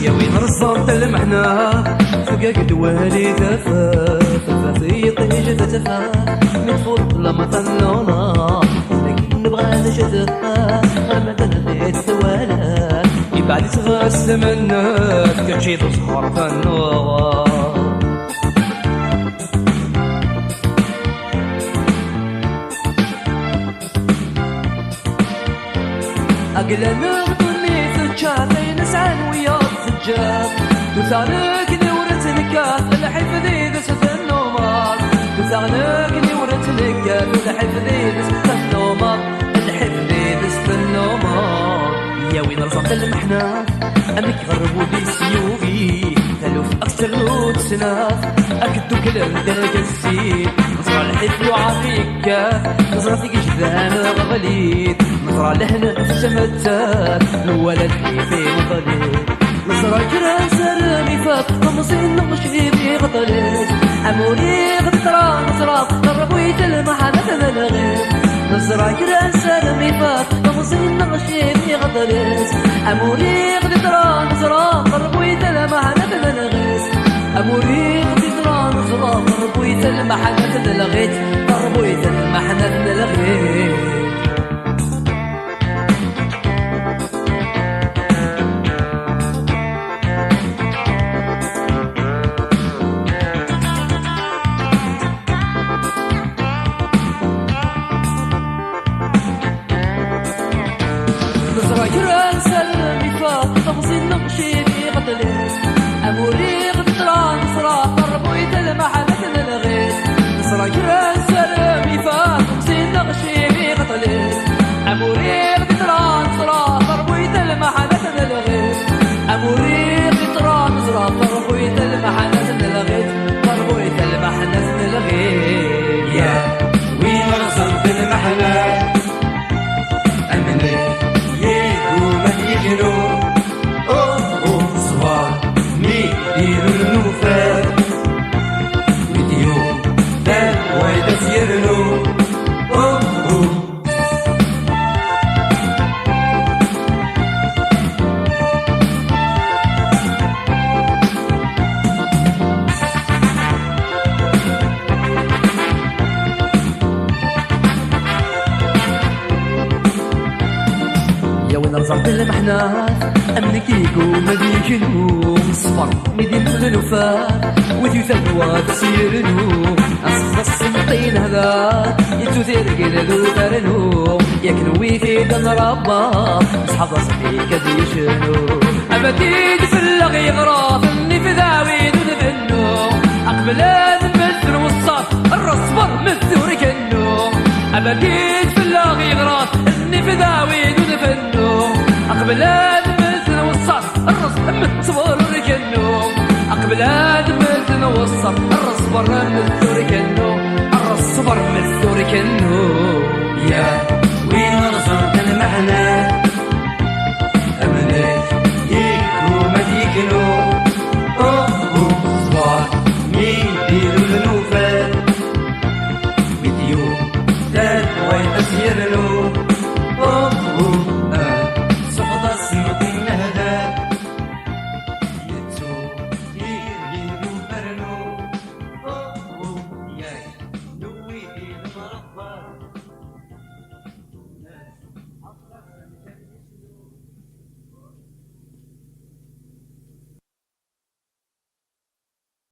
يا وين رصرت المحنة فقاك دوالي تفا في طيجة تفا متفضل لما طلونا لكن نبغى نشتفا ما تنبيت سوالا يبعد تغس منك كتشي تسهر في النور أقل نغطني تجاري نسعى ويا الزجاج تسانكني ورتنكات الحفظي دست النومات تسانكني ورتنكات الحفظي دست النومات الحفظي دست النومات يا وين رفقت المحنة أمك غربوا بي سيوفي تلوف أكثر لوت سناف أكدو كلام درجة الزيت نصرى الحفل وعافيك نصرى فيك جذان غليت نصرى لهنا في سمتات الولد في مطليت نصرى كرا سرمي فات قمصين نغشي بي غطليت عمولي غطرا نصرى قربويت المحنة ملغيت نصرى كرا سرمي فات قمصين نغشي بي غطليت عمولي غطرا نصرى قربويت المحنة ملغيت عمولي غطرا نصرى قربويت المحنة ملغيت قربويت المحنة ملغيت نصرى كرا سلمي فات تفصيل نمشي في قتلت أموري غدران نصرى قربويت المحنة ملغيت نصرى كرا سلمي فات تفصيل نمشي في قتلت أموري غدران نصرى قربويت المحنة ملغيت أموري غدران نصرى قربويت المحنة ملغيت قربويت المحنة ملغيت يا وين رصرت المحنة أمنك يجنو أوه صغار ميديرو النوفات ويديو دان وايدا سيرنو أوه يا وين رزقت المحنات أمنك يقوم بيجنو صفر مدين الوفاء وذي ثلوات سيرنو أصف السنطين هذا يتوثير قلدو ثرنو يكنوي في دن ربا أصحاب صفيك ديشنو أبديد في اللغي غراف إني في ذاوي ذنبنو أقبل المثل والصف الرصبر مثل كنو أبديد في اللغي غراف إني في ذاوي ذنبنو أقبل المثل والصف الرصبر مثل كنو أقبل المثل والصف الرصبر مثل كنو الرصبر مثل كنو يا وين رصرت المحنة